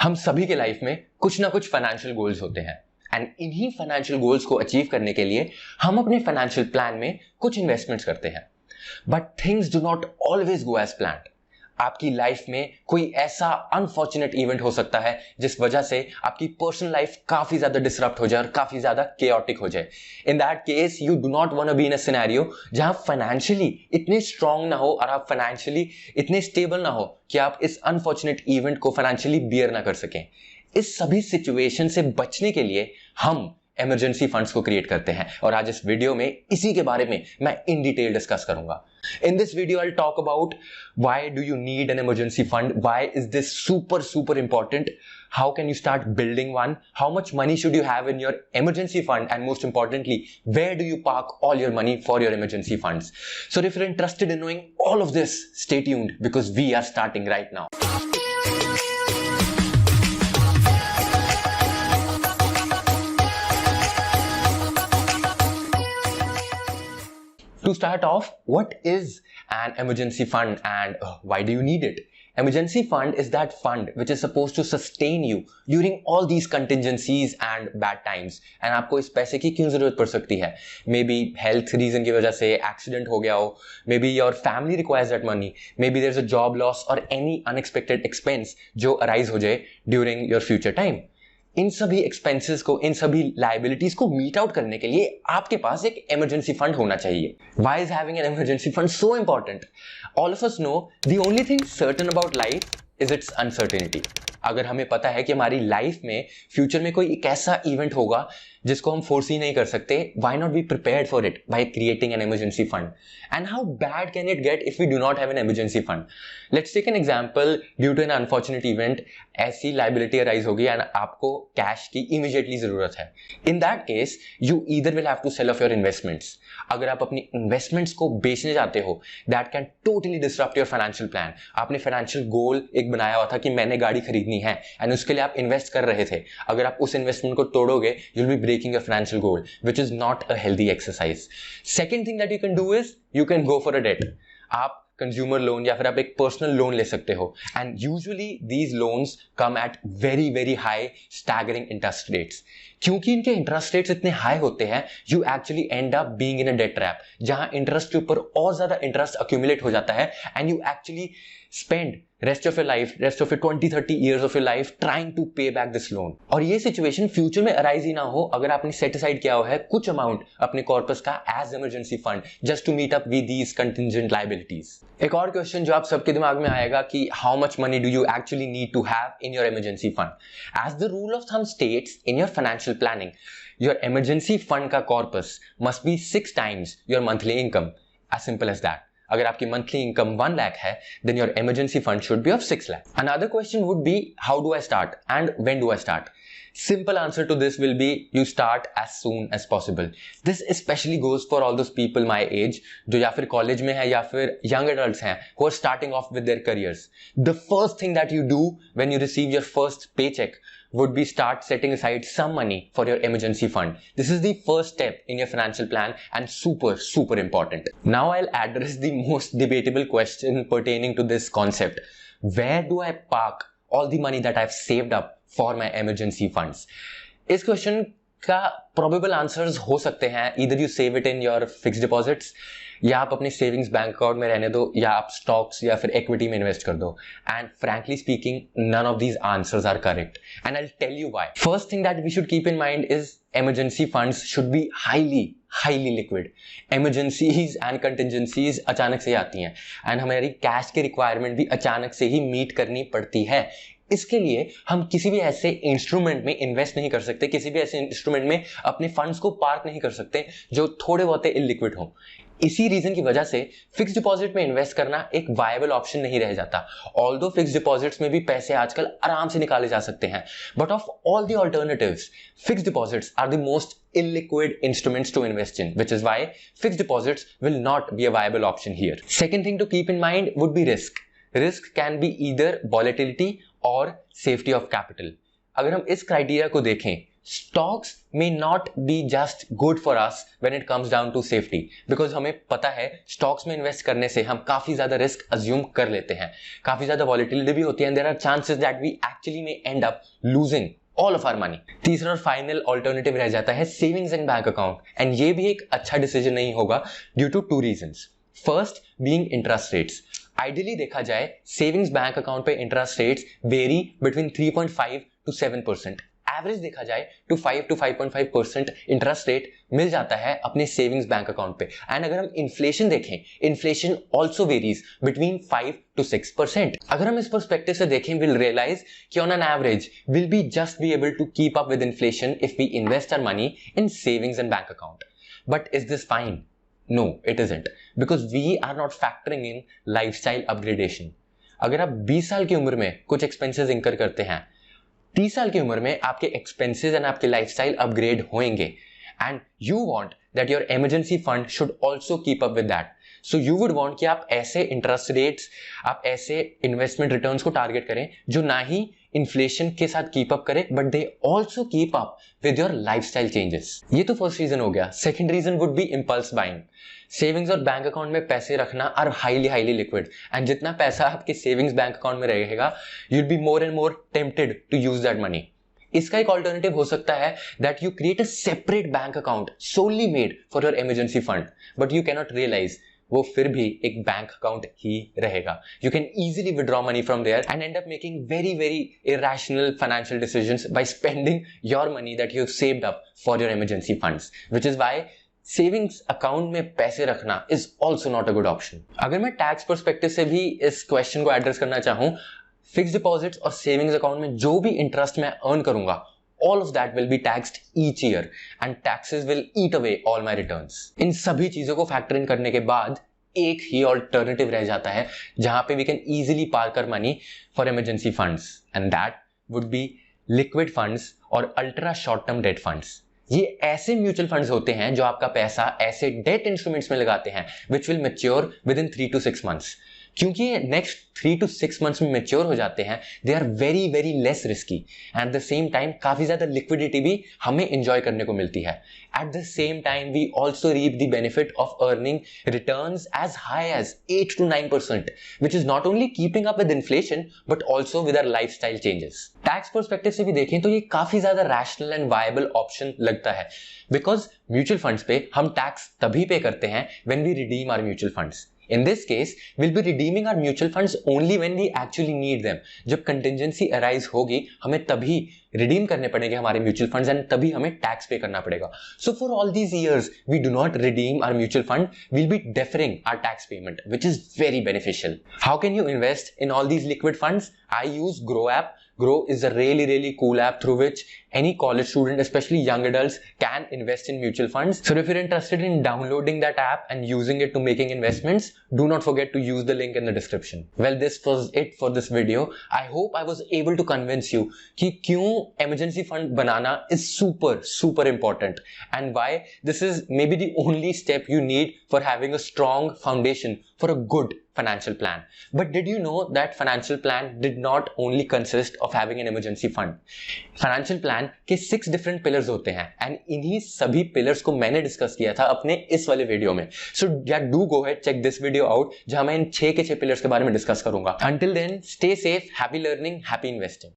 हम सभी के लाइफ में कुछ ना कुछ फाइनेंशियल गोल्स होते हैं एंड इन्हीं फाइनेंशियल गोल्स को अचीव करने के लिए हम अपने फाइनेंशियल प्लान में कुछ इन्वेस्टमेंट्स करते हैं। But things do not always go as planned. आपकी लाइफ में कोई ऐसा अनफॉर्चुनेट इवेंट हो सकता है जिस वजह से आपकी पर्सनल लाइफ काफी ज्यादा डिसरप्ट हो जाए और काफी ज्यादा केओटिक हो जाए। In that case you do not want to be in a scenario जहां फाइनेंशियली इतने स्ट्रांग ना हो और आप फाइनेंशियली इतने स्टेबल ना हो कि आप इस अनफॉर्चुनेट इवेंट को फाइनेंशियली बियर ना कर सकें। इस सभी सिचुएशन से बचने के लिए हम इमरजेंसी फंड्स को क्रिएट करते हैं और आज इस वीडियो में इसी के बारे में मैं इन डिटेल डिस्कस करूंगा। In this video, I'll talk about why do you need an emergency fund? Why is this super important? How can you start building one? How much money should you have in your emergency fund? And most importantly, where do you park all your money for your emergency funds? So if you're interested in knowing all of this, stay tuned because we are starting right now. To start off, what is an emergency fund and why do you need it? Emergency fund is that fund which is supposed to sustain you during all these contingencies and bad times. And आपको इस पैसे की क्यों जरूरत पड़ सकती है? Maybe health reason की वजह से accident हो गया हो, maybe your family requires that money, maybe there's a job loss or any unexpected expense जो arise हो जाए during your future time. इन सभी एक्सपेंसेस को, इन सभी लाइबिलिटीज को मीट आउट करने के लिए आपके पास एक इमरजेंसी फंड होना चाहिए। Why is having an emergency fund so important? All of us know the only thing certain about life is it's uncertainty. अगर हमें पता है कि हमारी लाइफ में फ्यूचर में कोई एक ऐसा इवेंट होगा जिसको हम फोर्सी नहीं कर सकते, why not be prepared for it by creating an emergency fund? And how bad can it get if we do not have an emergency fund? Let's take an example. Due to an unfortunate event, ऐसी liability arise होगी and आपको cash की immediately जरूरत है। In that case, you either will have to sell off your investments. अगर आप अपनी investments को बेचने जाते हो, that can totally disrupt your financial plan. आपने financial goal एक बनाया हुआ था कि मैंने गाड़ी खरीदनी है and उसके लिए आप invest कर रहे थे। अगर आप उस investment को तोड़ोगे, you'll be breaking your financial goal, which is not a healthy exercise. Second thing that you can do is you can go for a debt. आप consumer loan या फिर आप एक personal loan ले सकते हो and usually these loans come at very high staggering interest rates. क्योंकि इनके इंटरेस्ट रेट्स इतने हाई होते हैं, you actually end up being in a debt trap, जहां इंटरेस्ट के ऊपर और ज्यादा इंटरेस्ट accumulate हो जाता है and you actually spend rest of your life, rest of your 20-30 years of your life trying to pay back this loan. और ये सिचुएशन फ्यूचर में अराइज ही ना हो अगर आपने सेट असाइड किया हुआ है कुछ अमाउंट अपने कॉर्पस का as emergency fund just to meet up with these contingent liabilities. एक और क्वेश्चन जो आप सबके दिमाग में आएगा कि how much money do you actually need to have in your emergency fund? As the rule of thumb states in your financial planning, your emergency fund का corpus must be 6 times your monthly income. As simple as that. अगर आपकी monthly income 1 lakh है, then your emergency fund should be of 6 lakh. Another question would be, how do I start and when do I start? Simple answer to this will be you start as soon as possible. This especially goes for all those people my age जो या फिर college में है या फिर young adults हैं who are starting off with their careers. The first thing that you do when you receive your first paycheck would be start setting aside some money for your emergency fund. This is the first step in your financial plan and super important. Now I'll address the most debatable question pertaining to this concept. Where do I park all the money that I've saved up for my emergency funds? इस question का probable answers हो सकते हैं, either you save it in your fixed deposits या आप अपने savings bank account में रहने दो या आप स्टॉक्स या फिर इक्विटी में इन्वेस्ट कर दो। And frankly speaking none of these answers are correct and I will tell you why. First thing that we should keep in mind is emergency funds should be highly liquid. Emergencies and contingencies अचानक से आती हैं and हमारी cash की requirement भी अचानक से ही meet करनी पड़ती है। इसके लिए हम किसी भी ऐसे इंस्ट्रूमेंट में इन्वेस्ट नहीं कर सकते, किसी भी ऐसे इंस्ट्रूमेंट में अपने फंड्स को पार्क नहीं कर सकते जो थोड़े बहुत इलिक्विड हो। इसी रीजन की वजह से फिक्स डिपॉजिट में इन्वेस्ट करना एक वायबल ऑप्शन नहीं रह जाता। ऑल्दो फिक्स डिपॉजिट्स में भी पैसे आजकल आराम से निकाले जा सकते हैं, but of all the alternatives fix deposits are the most illiquid instruments to invest in, which is why fixed deposits will not be a viable option here. Second thing to keep in mind would be risk. Risk can be either volatility or safety of capital. अगर हम इस criteria को देखें, stocks may not be just good for us when it comes down to safety, because हमें पता है stocks में invest करने से हम काफी ज्यादा रिस्क अज्यूम कर लेते हैं, काफी ज्यादा वॉलेटिलिटी भी होती है, and there are chances that we actually में end up losing all of our money. तीसरा और फाइनल ऑल्टरनेटिव रह जाता है savings and bank account, and ये भी एक अच्छा डिसीजन नहीं होगा due to two reasons. First being interest rates. Ideally देखा जाए सेविंग्स बैंक अकाउंट पे interest rates vary between 3.5 to 7%। Average देखा जाए to 5 to 5.5% इंटरेस्ट रेट मिल जाता है अपने सेविंग्स बैंक अकाउंट पे। एंड अगर हम इन्फ्लेशन देखें, inflation also varies between 5 to 6%। अगर हम इस परस्पेक्टिव से देखें, विल रियलाइज कि on an average will be just be able to keep up with inflation if we invest our money in savings and bank account. But is this fine? No, it isn't, because we are not factoring in lifestyle upgradation. अगर आप 20 साल की उम्र में कुछ expenses इंकर करते हैं, 30 साल की उम्र में आपके एक्सपेंसेस एंड आपके लाइफस्टाइल अपग्रेड होंगे, and you want that your emergency fund should also keep up with that. So you would want कि आप ऐसे इंटरेस्ट रेट्स, आप ऐसे इन्वेस्टमेंट रिटर्न्स को टारगेट करें जो ना ही इन्फ्लेशन के साथ कीप अप करे, but they also keep up with your lifestyle changes. ये तो फर्स्ट रीजन हो गया। Second reason would be impulse buying. Savings और बैंक अकाउंट में पैसे रखना आर हाईली लिक्विड, एंड जितना पैसा आपके सेविंग्स बैंक अकाउंट में रहेगा, you'll be more and more tempted to use that money. इसका एक ऑल्टरनेटिव हो सकता है that you create a separate bank account solely made for your emergency fund, but you cannot realise वो फिर भी एक बैंक अकाउंट ही रहेगा। You can easily withdraw money from there and end up making very irrational financial decisions by spending your money that you have saved up for your emergency funds, which is why savings account में पैसे रखना is also not a good option. अगर मैं tax perspective से भी इस question को address करना चाहूं, फिक्स डिपॉजिट्स और सेविंग्स अकाउंट में जो भी इंटरेस्ट मैं अर्न करूंगा, all of that will be taxed each year and taxes will eat away all my returns. इन सभी चीजों को फैक्टर इन करने के बाद एक ही ऑल्टरनेटिव रह जाता है जहां पे we can easily park our money for emergency funds, and that would be liquid funds और ultra short term debt funds. ये ऐसे म्यूचुअल फंड्स होते हैं जो आपका पैसा ऐसे डेट इंस्ट्रूमेंट्स में लगाते हैं which will mature within 3 to 6 months. क्योंकि ये नेक्स्ट 3 to 6 मंथ्स में मेच्योर हो जाते हैं, they are very less risky, at the same time काफी ज्यादा लिक्विडिटी भी हमें एंजॉय करने को मिलती है। At the same time we also reap the benefit of earning returns as high as 8 to 9%, which is not only keeping up with inflation but also with our lifestyle changes. Tax perspective से भी देखें तो ये काफी ज्यादा rational and viable option लगता है, because mutual funds पे हम टैक्स तभी पे करते हैं when we redeem our mutual funds. In this case, we'll be redeeming our mutual funds only when we actually need them. जब contingency arise होगी, हमें तभी redeem करने पड़ेंगे हमारे mutual funds and तभी हमें tax pay करना पड़ेगा. So for all these years, we do not redeem our mutual fund, we'll be deferring our tax payment, which is very beneficial. How can you invest in all these liquid funds? I use Grow app. Grow is a really cool app through which any college student, especially young adults, can invest in mutual funds. So if you're interested in downloading that app and using it to making investments, do not forget to use the link in the description. Well, this was it for this video. I hope I was able to convince you कि क्यों emergency fund banana is super important, and why this is maybe the only step you need for having a strong foundation for a good financial plan. But did you know that financial plan did not only consist of having an emergency fund? Financial plan के 6 different pillars होते हैं, and इन्हीं सभी pillars को मैंने discuss किया था अपने इस वाले वीडियो में. So yeah, do go ahead, check this video out जहां मैं इन 6 के 6 pillars के बारे में डिस्कस करूंगा. Until then, stay safe, happy learning, happy investing.